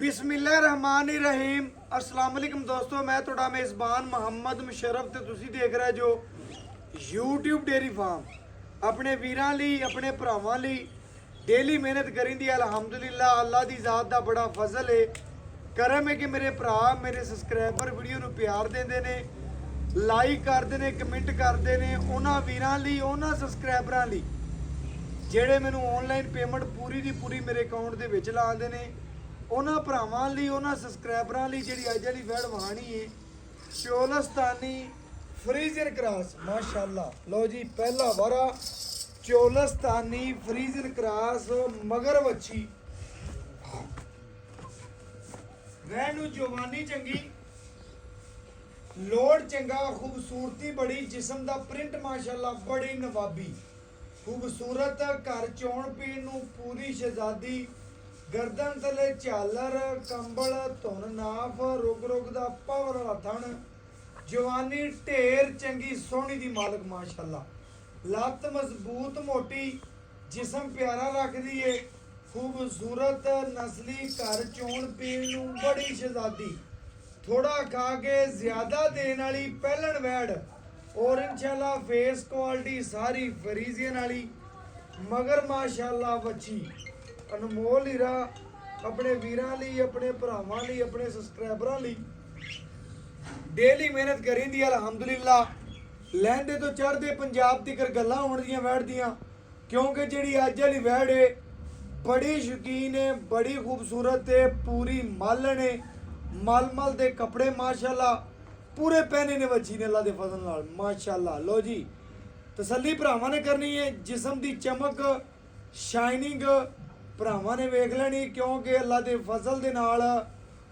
बिस्मिल्लाहिर्रहमानिर्रहीम। अस्सलाम वालेकुम दोस्तों, मैं थोड़ा मेज़बान मोहम्मद मुशर्रफ ते तुसी देख रहे जो YouTube डेयरी फार्म। अपने वीरां लई अपने भरावां लई डेली मेहनत करिंदी। अल्हम्दुलिल्लाह अल्लाह दी ज़ात दा बड़ा फजल है, करम है कि मेरे भरा मेरे सबसक्राइबर वीडियो नूं प्यार देंदे ने, लाइक करदे ने, कमेंट करदे ने। उन्हां वीरां लई उन्हां सबसक्राइबरां लई ਜਿਹੜੇ ਮੈਨੂੰ ਆਨਲਾਈਨ ਪੇਮੈਂਟ ਪੂਰੀ ਦੀ ਪੂਰੀ ਮੇਰੇ ਅਕਾਊਂਟ ਦੇ ਵਿੱਚ ਲਾਉਂਦੇ ਨੇ, ਉਹਨਾਂ ਭਰਾਵਾਂ ਲਈ ਉਹਨਾਂ ਸਬਸਕ੍ਰਾਈਬਰਾਂ ਲਈ ਜਿਹੜੀ ਅੱਜ ਵਾਲੀ ਵੈੜ ਵਹਾਣੀ ਹੈ ਚੋਲਸਤਾਨੀ ਫਰੀਜ਼ਨ ਕ੍ਰਾਸ। ਮਾਸ਼ਾਅੱਲਾ ਲਓ ਜੀ, ਪਹਿਲਾ ਵਾਰਾ ਚੋਲਸਤਾਨੀ ਫਰੀਜ਼ਨ ਕ੍ਰਾਸ ਮਗਰ ਵੱਛੀ। ਵੈੜ ਨੂੰ ਜਵਾਨੀ ਚੰਗੀ, ਲੋਡ ਚੰਗਾ, ਖੂਬਸੂਰਤੀ ਬੜੀ, ਜਿਸਮ ਦਾ ਪ੍ਰਿੰਟ ਮਾਸ਼ਾਅੱਲਾ ਬੜੀ ਨਵਾਬੀ, खूबसूरत। घर चौन पीण नूं पूरी शहजादी, गर्दन तले झालर, कंबल, धुन नाफ, रुग रुग दा पावर वाला थण, जवानी ढेर चंगी सोहनी दी मालक माशाअल्लाह। लत्त मजबूत मोटी, जिसम प्यारा रखदी है, खूबसूरत नस्ली। घर चौन पीण नूं बड़ी शहजादी, थोड़ा खा के ज्यादा देने वाली पहलन वैड़। और इंशाल्लाह फेस क्वालिटी सारी फरीजियन वाली, मगर माशाल्लाह वच्छी अनमोल हीरा। अपने वीरां लई, अपने भरावां लई, अपने सबसक्राइबरां लई डेली मेहनत करिंदी अल्हम्दुलिल्लाह। लहंदे तो चढ़दे पंजाब तिकर गल्लां होण दियां वैड़ दियां, क्योंकि जिहड़ी अज वाली वैड़ है बड़ी शौकीन है, बड़ी खूबसूरत है, पूरी मालन है, मलमल दे कपड़े माशाल्लाह पूरे पहने ने बच्ची ने अल्लाह दे फजल नाल माशाअल्लाह। लो जी, तसल्ली भरावां ने करनी है, जिसम दी चमक शाइनिंग भरावां ने वेख लेनी, क्योंकि अल्लाह दे फजल दे नाल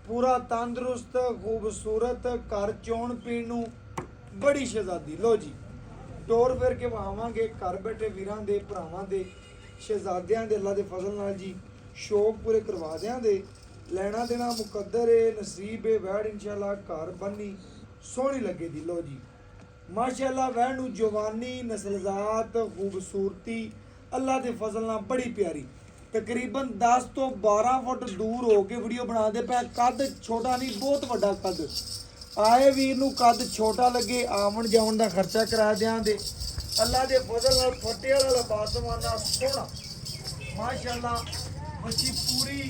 पूरा तंदुरुस्त खूबसूरत। घर चौन पीण नूं बड़ी शहजादी। लो जी, टोर फिर के वहावांगे घर बैठे वीरां दे भरावां दे शहजादियां दे अल्लाह दे फजल नाल जी शौक पूरे करवा देंगे। लेना देना मुकद्दर है, नसीब है, वैड़ इंशाअल्लाह घर बनी सोहनी लगे दी। लो जी माशाअल्लाह, वैड़ नूं जवानी, नस्लजात, खूबसूरती अल्लाह दे फजल नाल बड़ी प्यारी। तकरीबन 10 तो 12 फुट दूर हो के वीडियो बना दे पे। कद छोटा नहीं, बहुत वड्डा कद। आए वीर नूं कद छोटा लगे, आवन जावन दा खर्चा करा देंगे अल्लाह दे फजल नाल। फटे वाला बासमाना सोहना माशाअल्लाह, बच्ची पूरी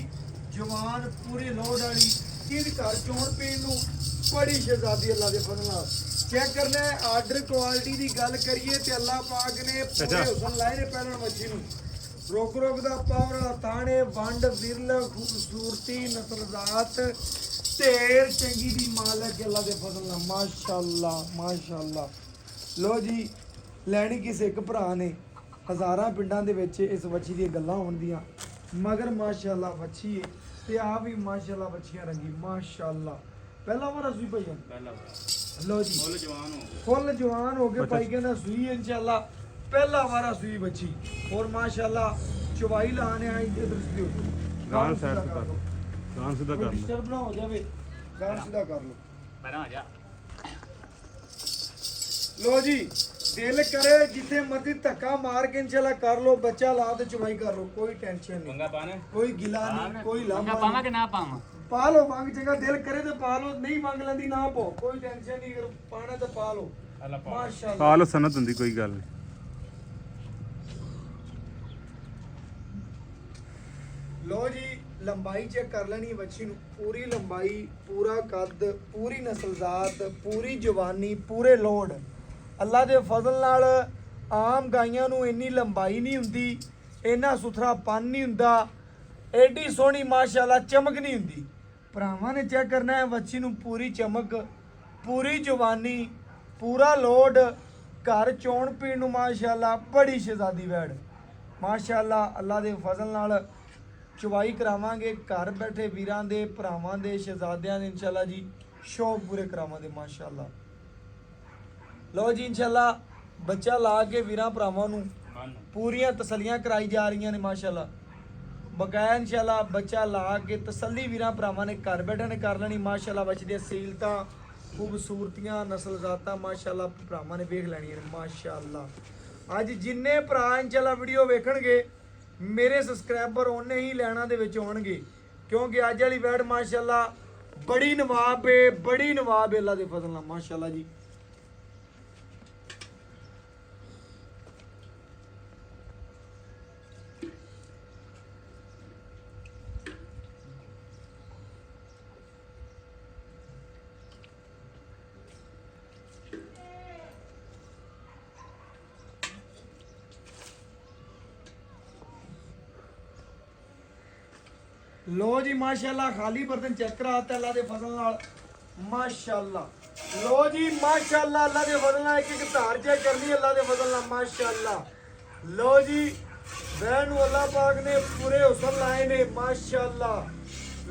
जवान, पूरी लोड वाली। किद घर चौन पीण नूं बड़ी शहजादी अल्लाह दे फजल नाल। चेक करना है आर्डर क्वालिटी की गल करिए तो अल्लाह पाक ने पूरे हुसन लाए ने पहलन मच्छी नूं। रुक रुक दा पावर वाला थाने, वंड विरल, खूबसूरती, नस्लजात ढेर चंगी दी मालक अल्लाह दे फजल नाल माशाअल्लाह माशाअल्लाह। लो जी, लैनी किसे एक भरा ने, हज़ारां पिंडां दे विच इस वच्छी दी गल्लां होंदियां, मगर माशाअल्लाह वच्छी है ते आ भी माशाअल्लाह वच्छियां रंगी माशाअल्लाह। पहला वारा सूई भाई लो जी, फुल जवान हो गए भाई, कहना सूई इंशाअल्लाह पहला वारा सूई बच्ची। और माशाअल्लाह चवाई लाने आई इधर सीधे गान सीधा कर लो, गान सीधा कर लो, डिस्टर्ब ना हो जावे, गान सीधा कर लो, पहला आ जा। लो जी, दिल करे जिथे मर्जी धक्का मार के इंशाल्लाह कर लो, बच्चा ला ते चवाई कर लो, कोई टेंशन नहीं, मंगा पाना कोई गिला नहीं, कोई लामा पावा के ना पावा, पा लो मांग चंगा, दिल करे तो पा लो, नहीं मांग लेंदी ना पो, कोई टेंशन नहीं, अगर पाना तो पा लो माशाअल्लाह। पा लो, सनत हुंदी कोई गल नहीं। लो जी, लंबाई चेक कर लेनी बच्ची नूं, पूरी लंबाई, पूरा कद, पूरी नस्लजात, पूरी जवानी, पूरे लोड अल्लाह दे फजल नाल। आम गाइयां नूं इन्नी लंबाई नहीं हुंदी, इन्ना सुथरापन नहीं हुंदा, एडी सोहनी माशाअल्लाह चमक नहीं हुंदी। भरावां ने चेक करना है बच्ची नूं पूरी चमक, पूरी जवानी, पूरा लोड। घर चौन पीण नूं माशाअल्लाह बड़ी शहजादी वैड़ माशाअल्लाह। अल्लाह दे फजल नाल चवाई करावांगे घर बैठे वीरां दे, भरावां दे, शहजादियां दे इंशाअल्लाह जी शौक पूरे करावांगे माशाअल्लाह। लो जी, इंशाअल्लाह बच्चा ला के वीरां भरावां नूं पूरियां तसल्लियां कराई जा रही ने माशाअल्लाह। बकाया इंशाअल्लाह बच्चा ला के तसल्ली वीरां भरावां ने घर बैठे ने कर लेनी माशाअल्लाह। बच्चे दी सीलतां, खूबसूरतियां, नस्लजातां माशाअल्लाह भरावां ने वेख लैणियां ने माशाअल्लाह। अज जिन्ने भरा इंशाअल्लाह वीडियो वेखणगे मेरे सबसक्राइबर उन्ने ही लैना दे विच होणगे। क्योंकि अज वाली वैड माशाल्लाह बड़ी नवाब है, बड़ी नवाब है अल्लाह दे फजल नाल माशाल्लाह जी। लो जी माशाल्लाह खाली बर्तन चेक कराता अल्लाह दे फजल नाल माशाल्लाह। लो जी माशाल्लाह अल्लाह दे फजल नाल एक एक धार चेक करनी अल्लाह दे फजल नाल माशाल्लाह। लो जी बहन अल्लाह पाक ने पूरे हुसन लाए ने माशाल्लाह।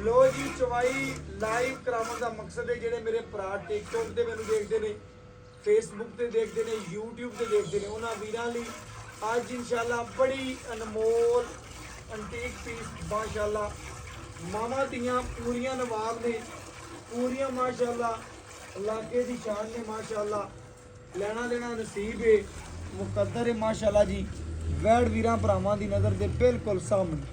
लो जी चवाई लाइव कराने का मकसद है जेडे मेरे भरा टिकटॉक ते मैनू देखते ने, फेसबुक ते देखते ने, यूट्यूब ते देखते ने, उन्हां वीरां लई अज इंशाल्लाह बड़ी अनमोल एंटीक पीस माशाल्लाह मामा दियां पूरियां नवाब ने, पूरियां माशाल्लाह इलाके दी शान ने माशाल्लाह। लेना देना नसीब है मुकद्दर है माशाल्लाह जी। वैड वीरां भरावां दी नज़र दे बिल्कुल सामने।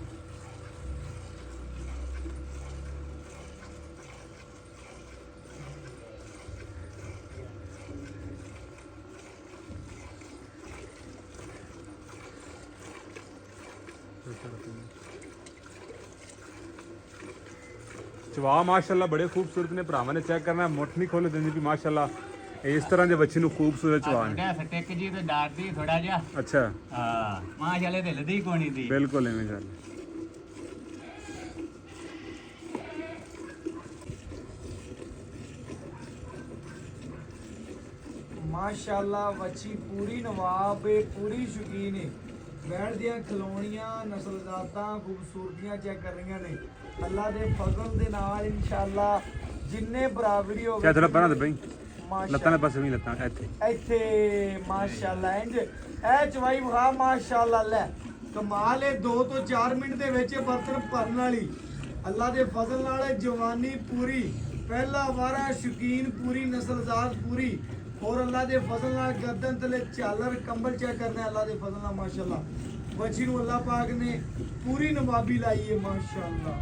चवा माशाल्लाह बड़े खूबसूरत ने भरावां ने चेक करना मुठ नहीं खोले देंदी भी माशाल्लाह इस तरह के बच्चे खूबसूरत चवा ने सटिक जी तो डारदी थोड़ा जिहा। अच्छा हां माशाल्लाह ते लदी कोनी दी बिल्कुल इवें गल माशाल्लाह वच्छी पूरी नवाब है, पूरी शौकीन है। बैठ दियां खिलौनियां नस्लजातां खूबसूरतियां चेक कर रही ने अल्लाह दे फजल दे नाल इंशाल्लाह। जिन्ने भरा वीडियो क्या थोड़ा परा दे भाई माशाल्लाह लत्तां दे पासे भी लत्तां इत्थे ਇੱਥੇ ਮਾਸ਼ਾਅੱਲਾ ਇੰਜ ਇਹ ਚਵਾਈ ਵਹਾ ਮਾਸ਼ਾਅੱਲਾ ਲੈ ਕਮਾਲ ਹੈ। 2 ਤੋਂ 4 ਮਿੰਟ ਦੇ ਵਿੱਚ ਇਹ ਬਰਤਨ ਭਰਨ ਵਾਲੀ ਅੱਲਾ ਦੇ ਫਜ਼ਲ ਨਾਲ ਇਹ ਜਵਾਨੀ ਪੂਰੀ ਪਹਿਲਾ ਵਾਰਾ ਸ਼ੌਕੀਨ ਪੂਰੀ ਨਸਲਜ਼ਾਤ ਪੂਰੀ और अल्लाह दे फजल नाल गर्दन तले झालर कंबल चेक करना अल्लाह दे फजल नाल माशाअल्लाह। बच्ची नूं अल्लाह पाक ने पूरी नवाबी लाई है माशाअल्लाह।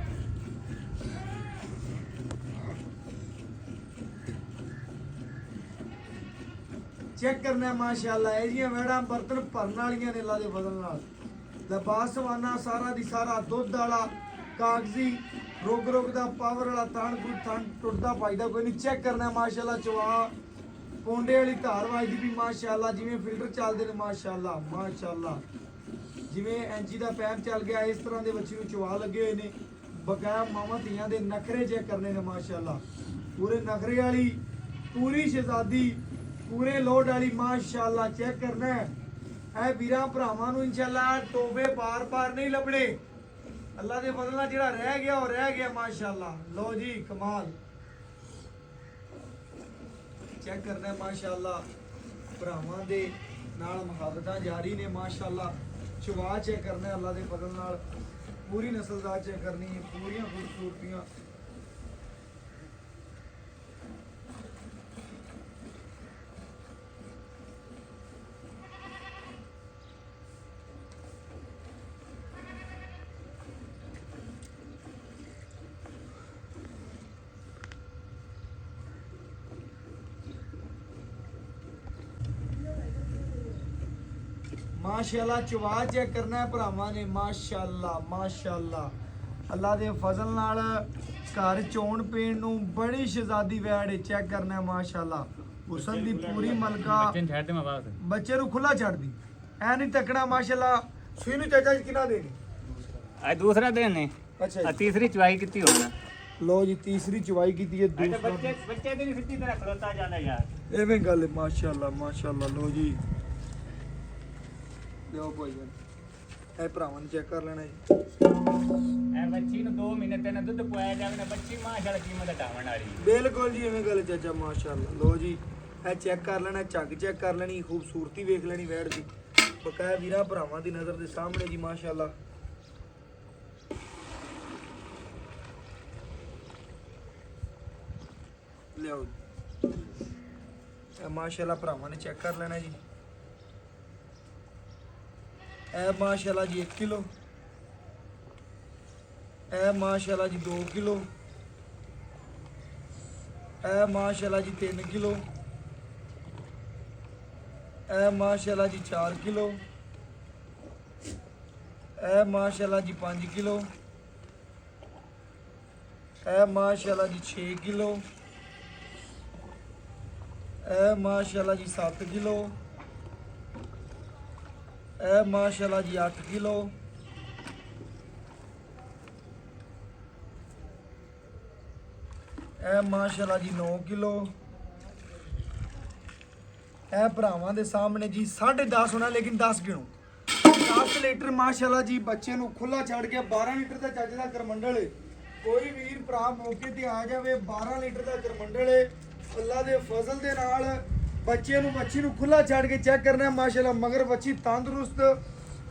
चेक करना माशाअल्लाह ਇਹ ਜੀਆਂ ਵੈੜਾਂ ਬਰਤਨ ਭਰਨ ਵਾਲੀਆਂ ਨੇ ਅੱਲਾਹ ਦੇ ਫਜ਼ਲ ਨਾਲ। ਲਬਾਸਵਾਨਾ ਸਾਰਾ ਦੀ ਸਾਰਾ ਦੁੱਧ ਵਾਲਾ ਕਾਗਜ਼ੀ ਰੋਗ ਰੋਗ ਦਾ ਪਾਵਰ ਵਾਲਾ ਤਾਣ ਟੁੱਟਦਾ ਫਾਇਦਾ ਕੋਈ ਨਹੀਂ। ਚੈੱਕ ਕਰਨਾ ਮਾਸ਼ਾਅੱਲਾ ਚਵਾ ਪੌਂਡੇ ਵਾਲੀ ਧਾਰ ਵਾਜਦੀ ਵੀ ਮਾਸ਼ਾਅੱਲਾ ਜਿਵੇਂ ਫਿਲਟਰ ਚੱਲਦੇ ਨੇ ਮਾਸ਼ਾਅੱਲਾ ਮਾਸ਼ਾਅੱਲਾ। ਜਿਵੇਂ ਐਂਜੀ ਦਾ ਪੈਪ ਚੱਲ ਗਿਆ ਇਸ ਤਰ੍ਹਾਂ ਦੇ ਬੱਚੇ ਨੂੰ ਚਵਾ ਲੱਗੇ ਹੋਏ ਨੇ। ਬਕਾਇਆ ਮਾਵਾਂ ਧੀਆਂ ਦੇ ਨਖਰੇ ਚੈੱਕ ਕਰਨੇ ਨੇ ਮਾਸ਼ਾਅੱਲਾ। ਪੂਰੇ ਨਖਰੇ ਵਾਲੀ ਪੂਰੀ ਸ਼ਹਿਜ਼ਾਦੀ पूरे लोड वाली माशाअल्लाह चेक करना है। ए वीरां भरावां नूं इंशाअल्लाह टोबे बार बार नहीं लभणे अल्लाह दे फजल नाल जिहड़ा रह गया वो रह गया माशाअल्लाह। लो जी कमाल चेक करना है माशाअल्लाह। भरावां दे नाल मुहब्बतां जारी ने माशाअल्लाह। चवा चेक करना है अल्लाह दे फजल नाल पूरी नस्लदार चेक करनी है पूरियां खूबसूरतियां। माशाअल्लाह चवा चेक करना है भरावां ने माशाअल्लाह माशाअल्लाह। अल्लाह दे फजल नाल घर चोण पीण नूं बड़ी शहजादी वैड़ चेक करना है माशाअल्लाह। हुसन दी पूरी मलका बच्चे नूं खुला छड़ दी ऐ नहीं तकना माशाअल्लाह। सूई नूं चाचा जी किना देनी आज दूसरा दिन है। अच्छा तीसरी चवाई कितनी होना। लो जी तीसरी चवाई की है दूसरा बच्चे बच्चे दी सिੱਧੀ तरह खड़ोता जाना यार एवें गल है माशाअल्लाह माशाअल्लाह। लो जी ਲਿਓ ਭਾਈ ਇਹ ਭਰਾਵਾਂ ਨੇ ਚੈੱਕ ਕਰ ਲੈਣਾ ਜੀ। ਐ ਬੱਚੀ ਨੂੰ 2 ਮਹੀਨੇ ਤੈਨੂੰ ਦੁੱਧ ਪਵਾਇਆ ਜਾਵੇ ਨਾ ਬੱਚੀ ਮਾਸ਼ਾਅੱਲਾ ਕੀਮਤ ਹਟਾਵਣ ਵਾਲੀ ਬਿਲਕੁਲ ਜੀ ਐਵੇਂ ਗੱਲ ਚਾਚਾ ਮਾਸ਼ਾਅੱਲਾ। ਲੋ ਜੀ ਇਹ ਚੈੱਕ ਕਰ ਲੈਣਾ ਝੱਗ ਚੈੱਕ ਕਰ ਲੈਣੀ ਖੂਬਸੂਰਤੀ ਵੇਖ ਲੈਣੀ ਵੈੜ ਦੀ ਬਕਾਇਆ ਵੀਰਾਂ ਭਰਾਵਾਂ ਦੀ ਨਜ਼ਰ ਦੇ ਸਾਹਮਣੇ ਜੀ ਮਾਸ਼ਾਅੱਲਾ। ਲਿਓ ਇਹ ਮਾਸ਼ਾਅੱਲਾ ਭਰਾਵਾਂ ਨੇ ਚੈੱਕ ਕਰ ਲੈਣਾ ਜੀ। ए माशाल्लाह जी 1 किलो ਇਹ ਮਾਸ਼ਾਅੱਲਾ ਜੀ 2 ਕਿਲੋ, ਇਹ ਮਾਸ਼ਾਅੱਲਾ ਜੀ 3 ਕਿਲੋ, ਇਹ ਮਾਸ਼ਾਅੱਲਾ ਜੀ 4 ਕਿਲੋ, ਇਹ ਮਾਸ਼ਾਅੱਲਾ ਜੀ 5 ਕਿਲੋ, ਇਹ ਮਾਸ਼ਾਅੱਲਾ ਜੀ 6 ਕਿਲੋ, ਇਹ ਮਾਸ਼ਾਅੱਲਾ ਜੀ 7 ਕਿਲੋ, ਇਹ ਮਾਸ਼ਾਅੱਲਾ ਜੀ 8 ਕਿਲੋ, ਇਹ ਮਾਸ਼ਾਅੱਲਾ ਜੀ 9 ਕਿਲੋ। ਇਹ ਭਰਾਵਾਂ ਦੇ ਸਾਹਮਣੇ ਜੀ 10.5 ਹੋਣਾ, ਲੇਕਿਨ 10 ਗਿਣੋ। 10 ਲੀਟਰ ਮਾਸ਼ਾਅੱਲਾ ਜੀ ਬੱਚੇ ਨੂੰ ਖੁੱਲਾ ਛੱਡ ਕੇ 12 ਲੀਟਰ ਦਾ ਚੱਜ ਦਾ ਕਰਮੰਡਲ ਏ। ਕੋਈ ਵੀਰ ਭਰਾ ਮੌਕੇ ਤੇ ਆ ਜਾਵੇ, 12 ਲੀਟਰ ਦਾ ਕਰਮੰਡਲ ਏ। ਅੱਲਾ ਦੇ ਫਜ਼ਲ ਦੇ ਨਾਲ ਬੱਚੀ ਨੂੰ ਖੁੱਲਾ ਛੱਡ ਕੇ ਚੈੱਕ ਕਰਨਾ ਮਾਸ਼ਾਅੱਲਾ। ਮਗਰ ਬੱਚੀ ਤੰਦਰੁਸਤ,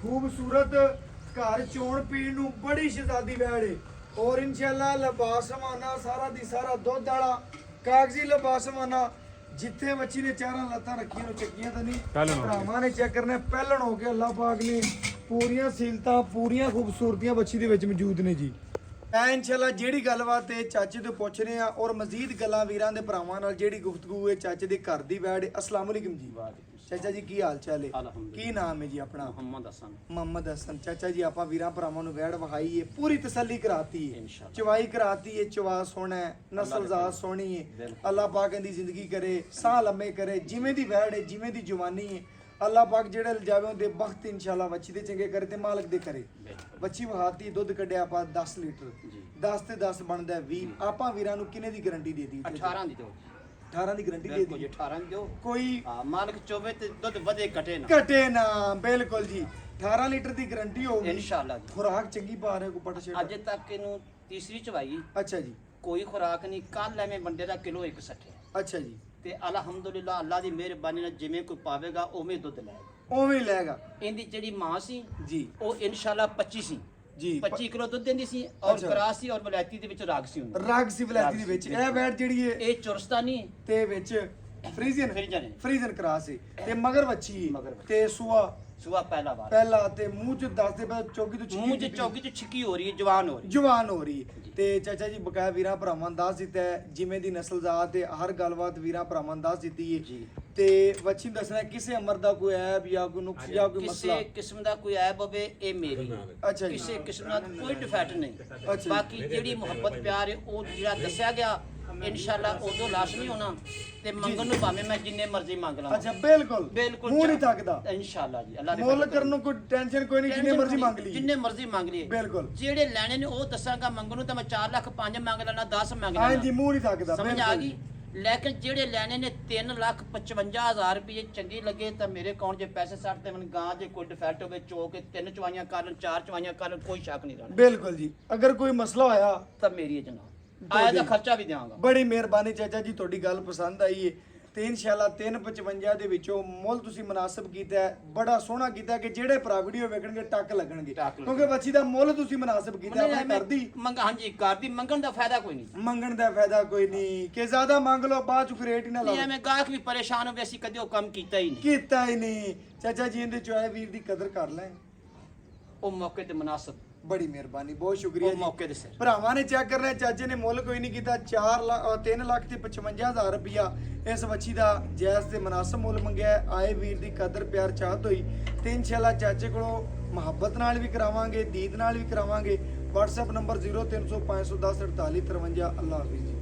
ਖੂਬਸੂਰਤ, ਘਰ ਚੋਣ ਪੀਣ ਨੂੰ ਬੜੀ ਸ਼ਹਿਜ਼ਾਦੀ ਵੈੜ ਏ। ਔਰ ਇਨਸ਼ਾਅੱਲਾ ਲਬਾਸਮਾਨਾ ਸਾਰਾ ਦੀ ਸਾਰਾ ਦੁੱਧ ਵਾਲਾ ਕਾਗਜ਼ੀ ਲਬਾਸਮਾਨਾ। ਜਿੱਥੇ ਬੱਚੀ ਨੇ ਚਾਰਾਂ ਲੱਤਾਂ ਰੱਖੀਆਂ ਨੂੰ ਚੱਕੀਆਂ ਤਾਂ ਨਹੀਂ, ਭਰਾਵਾਂ ਨੇ ਚੈੱਕ ਕਰਨਾ ਪਹਿਲਣ ਹੋ ਕੇ ਅੱਲਾਹ ਪਾਕ ਨੇ ਪੂਰੀਆਂ ਸੀਲਤਾਂ, ਪੂਰੀਆਂ ਖੂਬਸੂਰਤੀਆਂ ਬੱਚੀ ਦੇ ਵਿੱਚ ਮੌਜੂਦ ਨੇ ਜੀ। ਐ ਇਨਸ਼ਾਅੱਲਾ ਜਿਹੜੀ ਗੱਲਬਾਤ ਹੈ ਚਾਚੇ ਤੋਂ ਪੁੱਛ ਰਹੇ ਆ, ਔਰ ਮਜ਼ੀਦ ਗੱਲਾਂ ਵੀਰਾਂ ਦੇ ਭਰਾਵਾਂ ਨਾਲ ਜਿਹੜੀ ਗੁਫ਼ਤਗੂ ਹੈ ਚਾਚੇ ਦੇ ਘਰ ਦੀ ਵੈੜ ਹੈ। अस्सलाम वालेकुम जी। ਚਾਚਾ ਜੀ ਕੀ ਹਾਲ ਚਾਲ ਹੈ? ਕੀ ਨਾਮ ਹੈ ਜੀ ਆਪਣਾ? ਮੁਹੰਮਦ ਹਸਨ। ਚਾਚਾ ਜੀ ਆਪਾਂ ਵੀਰਾਂ ਭਰਾਵਾਂ ਨੂੰ ਵੈੜ ਵਹਾਈ ਹੈ, ਪੂਰੀ ਤਸੱਲੀ ਕਰਾਤੀ ਹੈ, ਚਵਾਈ ਕਰਾਤੀ ਹੈ, ਚਵਾ ਸੋਹਣਾ ਹੈ, ਨਸਲਜ਼ਾਤ ਸੋਹਣੀ ਹੈ। ਅੱਲਾਹ ਪਾਕ ਇਹਦੀ ਜ਼ਿੰਦਗੀ ਕਰੇ, ਸਾਹ ਲੰਮੇ ਕਰੇ, ਜਿਵੇਂ ਦੀ ਵੈੜ ਹੈ, ਜਿਵੇਂ ਦੀ ਜਵਾਨੀ ਹੈ। ਅੱਲਾਹ ਪਾਕ ਜਿਹੜੇ ਲਜਾਵੇ ਉਹਦੇ ਬਖਤ ਇਨਸ਼ਾਅੱਲਾ ਬੱਚੀ ਦੇ ਚੰਗੇ ਕਰੇ ਤੇ ਮਾਲਕ ਦੇ ਕਰੇ। ਬੱਚੀ ਵਹਾਤੀ, ਦੁੱਧ ਕੱਢਿਆ ਆਪਾਂ 10 ਲੀਟਰ, 10 ਤੇ 10 ਬਣਦਾ 20। ਆਪਾਂ ਵੀਰਾਂ ਨੂੰ ਕਿੰਨੇ ਦੀ ਗਾਰੰਟੀ ਦੇ ਦੀ? 18 ਦੀ ਦਿਓ। 18 ਦੀ ਗਾਰੰਟੀ ਦੇ ਬਿਲਕੁਲ ਦੀ। ਜੀ 18 ਦੀ ਦਿਓ। ਕੋਈ ਮਾਲਕ ਚੋਵੇ ਤੇ ਦੁੱਧ ਵਧੇ ਘਟੇ ਨਾ। ਘਟੇ ਨਾ, ਬਿਲਕੁਲ ਜੀ। 18 ਲੀਟਰ ਦੀ ਗਾਰੰਟੀ ਹੋਊਗੀ ਇਨਸ਼ਾਅੱਲਾ ਜੀ। ਖੁਰਾਕ ਚੰਗੀ ਪਾ ਰਹੇ ਕੋ ਪਟ ਛੇੜ? ਅੱਜ ਤੱਕ ਇਹਨੂੰ ਤੀਸਰੀ ਚਵਾਈ, ਅੱਛਾ ਜੀ, ਕੋਈ ਖੁਰਾਕ ਨਹੀਂ। ਕੱਲ ਐਵੇਂ ਬੰਦੇ ਦਾ ਕਿਲੋ 160 ਅੱਛਾ ਜੀ। ਤੇ ਅਲਹਮਦੁਲਿਲਾ ਅੱਲਾ ਦੀ ਮਿਹਰਬਾਨੀ ਨਾਲ ਜਿਵੇਂ ਕੋਈ ਪਾਵੇਗਾ ਉਵੇਂ ਦੁੱਧ ਲੈਗਾ। ਉਵੇਂ ਹੀ ਲੈਗਾ ਇਹਦੀ ਜਿਹੜੀ ਮਾਂ ਸੀ ਜੀ, ਉਹ ਇਨਸ਼ਾਅੱਲਾ 25 ਸੀ ਜੀ। 25 ਕਿਲੋ ਦੁੱਧ ਦਿੰਦੀ ਸੀ। ਔਰ ਅੱਛਾ। ਕਰਾਸ ਸੀ ਔਰ ਬਲੈਤੀ ਦੇ ਵਿੱਚ ਰਾਗ ਸੀ ਹੁੰਦੀ। ਰਾਗ ਸੀ ਵਲੈਤੀ ਦੇ ਵਿੱਚ। ਇਹ ਵੈਟ ਜਿਹੜੀ ਹੈ ਇਹ ਚੁਰਸਤਾਨੀ ਤੇ ਵਿੱਚ ਫਰੀਜ਼ਨ ਫਰੀਜ਼ਨ ਹੈ। ਫਰੀਜ਼ਨ ਕਰਾਸ ਹੈ ਤੇ ਮਗਰ ਵੱਛੀ ਮਗਰ ਵੱਛੀ। ਤੇ ਸੂਆ ਸੁਆ ਪਹਿਲਾ ਵਾਰ ਪਹਿਲਾ ਤੇ ਮੂੰਹ ਚ ਦੱਸਦੇ ਪਏ ਚੌਕੀ ਤੋਂ ਮੂੰਹ 'ਚ ਚੌਕੀ 'ਚ ਛਿੱਕੀ ਹੋ ਰਹੀ ਹੈ, ਜਵਾਨ ਹੋ ਰਹੀ ਹੈ। ਜਵਾਨ ਹੋ ਰਹੀ ਹੈ। ਤੇ ਚਾਚਾ ਜੀ ਬਕਾਇਆ ਵੀਰਾਂ ਭਰਾਵਾਂ ਨੂੰ ਦੱਸ ਦਿੱਤਾ ਹੈ, ਜਿਵੇਂ ਦੀ ਨਸਲਜ਼ਾਤ ਹੈ ਹਰ ਗੱਲਬਾਤ ਵੀਰਾਂ ਭਰਾਵਾਂ ਨੂੰ ਦੱਸ ਦਿੱਤੀ ਹੈ ਜੀ। ਤੇ ਬੱਚੀ ਦੱਸਣਾ ਕਿਸੇ ਅਮਰ ਦਾ ਕੋਈ ਐਬ ਜਾਂ ਕੋਈ ਨੁਕਸ ਜਾਂ ਕੋਈ ਮਸਲਾ? ਕਿਸੇ ਕਿਸਮ ਦਾ ਕੋਈ ਐਬ ਹੋਵੇ ਇਹ ਮੇਰੀ ਹੈ। ਅੱਛਾ ਜੀ। ਕਿਸੇ ਕਿਸਮ ਦਾ ਕੋਈ ਡਿਫੈਕਟ ਨਹੀਂ। ਅੱਛਾ। ਬਾਕੀ ਜਿਹੜੀ ਮੁਹੱਬਤ ਪਿਆਰ ਹੈ ਉਹ ਜਿਹੜਾ ਦੱਸਿਆ ਗਿਆ ਇਨਸ਼ਾਅੱਲਾ ਉਦੋਂ ਲਾਜ਼ਮੀ ਹੋਣਾ। ਤੇ ਮੰਗਣ ਨੂੰ ਭਾਵੇਂ ਮੈਂ ਜਿੰਨੇ ਮਰਜ਼ੀ ਮੰਗ ਲਾਂ। ਅੱਛਾ, ਬਿਲਕੁਲ ਬਿਲਕੁਲ ਮੂੰਹ ਨਹੀਂ ਥੱਕਦਾ ਇਨਸ਼ਾਅੱਲਾ ਜੀ। ਅੱਲਾ ਦੇ ਮੁੱਲ ਫਜ਼ਲ ਕਰਨ ਨੂੰ ਕੋਈ ਟੈਨਸ਼ਨ ਕੋਈ ਨਹੀਂ, ਜਿੰਨੇ ਮਰਜ਼ੀ ਮੰਗ ਲਈ। ਜਿੰਨੇ ਮਰਜ਼ੀ ਮੰਗ ਲਈਏ। ਬਿਲਕੁਲ। ਜਿਹੜੇ ਲੈਣੇ ਨੇ ਉਹ ਦੱਸਾਂਗਾ। ਮੰਗਣ ਨੂੰ ਤਾਂ ਮੈਂ 4 ਲੱਖ 5 ਮੰਗ ਲੈਣਾ, 10 ਮੰਗ ਲੈਣਾ। ਹਾਂਜੀ, ਮੂੰਹ ਨਹੀਂ ਥੱਕਦਾ। ਸਮਝ ਆ ਗਈ। ਲੇਕਿਨ ਜਿਹੜੇ ਲੈਣੇ ਨੇ 3,55,000 ਰੁਪਏ ਚੰਗੀ ਲੱਗੇ ਤਾਂ ਮੇਰੇ ਅਕਾਊਂਟ 'ਚ ਪੈਸੇ ਸੱਟ ਤੇ ਮੈਨੂੰ ਗਾਂ ਜੇ ਕੋਈ ਡਿਫੈਕਟ ਹੋਵੇ ਚੋ ਕੇ 3 ਚਵਾਈਆਂ ਕਰ ਲੈਣ, 4 ਚਵਾਈਆਂ ਕਰ ਲੈਣ, ਕੋਈ ਸ਼ੱਕ ਨਹੀਂ ਰਹਿਣਾ। ਬਿਲਕੁਲ ਜੀ। ਅਗਰ ਕੋਈ ਮਸਲਾ ਹੋਇਆ ਤਾਂ ਮੇਰੀ ਹੈ ਜਨਾਬ, ਆਇਆ ਦਾ ਖਰਚਾ ਵੀ ਦਿਆਂਗਾ। ਬੜੀ ਮਿਹਰਬਾਨੀ ਚਾਚਾ ਜੀ, ਤੁਹਾਡੀ ਗੱਲ ਪਸੰਦ ਆਈ ਹੈ ਤੇ ਇਨਸ਼ਾਅੱਲਾ 355 ਦੇ ਵਿੱਚੋਂ ਮੁੱਲ ਤੁਸੀਂ ਮੁਨਾਸਿਬ ਕੀਤਾ ਹੈ, ਬੜਾ ਸੋਹਣਾ ਕੀਤਾ ਕਿ ਜਿਹੜੇ ਭਰਾ ਵੀਡੀਓ ਵੇਖਣਗੇ ਟੱਕ ਲੱਗਣਗੇ, ਕਿਉਂਕਿ ਬੱਚੀ ਦਾ ਮੁੱਲ ਤੁਸੀਂ ਮੁਨਾਸਿਬ ਕੀਤਾ ਆਪਣੇ ਕਰਦੀ ਮੰਗ। ਹਾਂਜੀ, ਕਰਦੀ ਮੰਗਣ ਦਾ ਫਾਇਦਾ ਕੋਈ ਨਹੀਂ। ਮੰਗਣ ਦਾ ਫਾਇਦਾ ਕੋਈ ਨਹੀਂ ਕਿ ਜ਼ਿਆਦਾ ਮੰਗ ਲਓ ਬਾਅਦ ਚ ਰੇਟ ਹੀ ਨਾ ਲਾਓ। ਨਹੀਂ ਐਵੇਂ ਗਾਹਕ ਵੀ ਪਰੇਸ਼ਾਨ ਹੋ ਗਏ, ਅਸੀਂ ਕਦੇ ਉਹ ਕੰਮ ਕੀਤਾ ਹੀ ਨਹੀਂ। ਕੀਤਾ ਹੀ ਨਹੀਂ। ਚਾਚਾ ਜੀ ਇਹਦੇ ਚੋਏ ਵੀਰ ਦੀ ਕਦਰ ਕਰ ਲੈ, ਉਹ ਮੌਕੇ ਤੇ ਮੁਨਾਸਿਬ। ਬੜੀ ਮਿਹਰਬਾਨੀ, ਬਹੁਤ ਸ਼ੁਕਰੀਆ ਉਹ ਜੀ। ਮੌਕੇ ਦੇ ਸਿਰ ਭਰਾਵਾਂ ਨੇ ਚੈੱਕ ਕਰਨਾ, ਚਾਚੇ ਨੇ ਮੁੱਲ ਕੋਈ ਨਹੀਂ ਕੀਤਾ। 3,55,000 ਰੁਪਇਆ ਇਸ ਬੱਚੀ ਦਾ ਜਾਇਜ਼ ਤੇ ਮੁਨਾਸਬ ਮੁੱਲ ਮੰਗਿਆ। ਆਏ ਵੀਰ ਦੀ ਕਦਰ ਪਿਆਰ ਚਾਹਤ ਹੋਈ ਤੇ ਇਨਸ਼ਾਅੱਲਾ ਚਾਚੇ ਕੋਲੋਂ ਮੁਹੱਬਤ ਨਾਲ ਵੀ ਕਰਾਵਾਂਗੇ, ਦੀਦ ਨਾਲ ਵੀ ਕਰਾਵਾਂਗੇ। WhatsApp number 0300 510 4853। ਅੱਲਾਹ ਹਾਫਿਜ਼।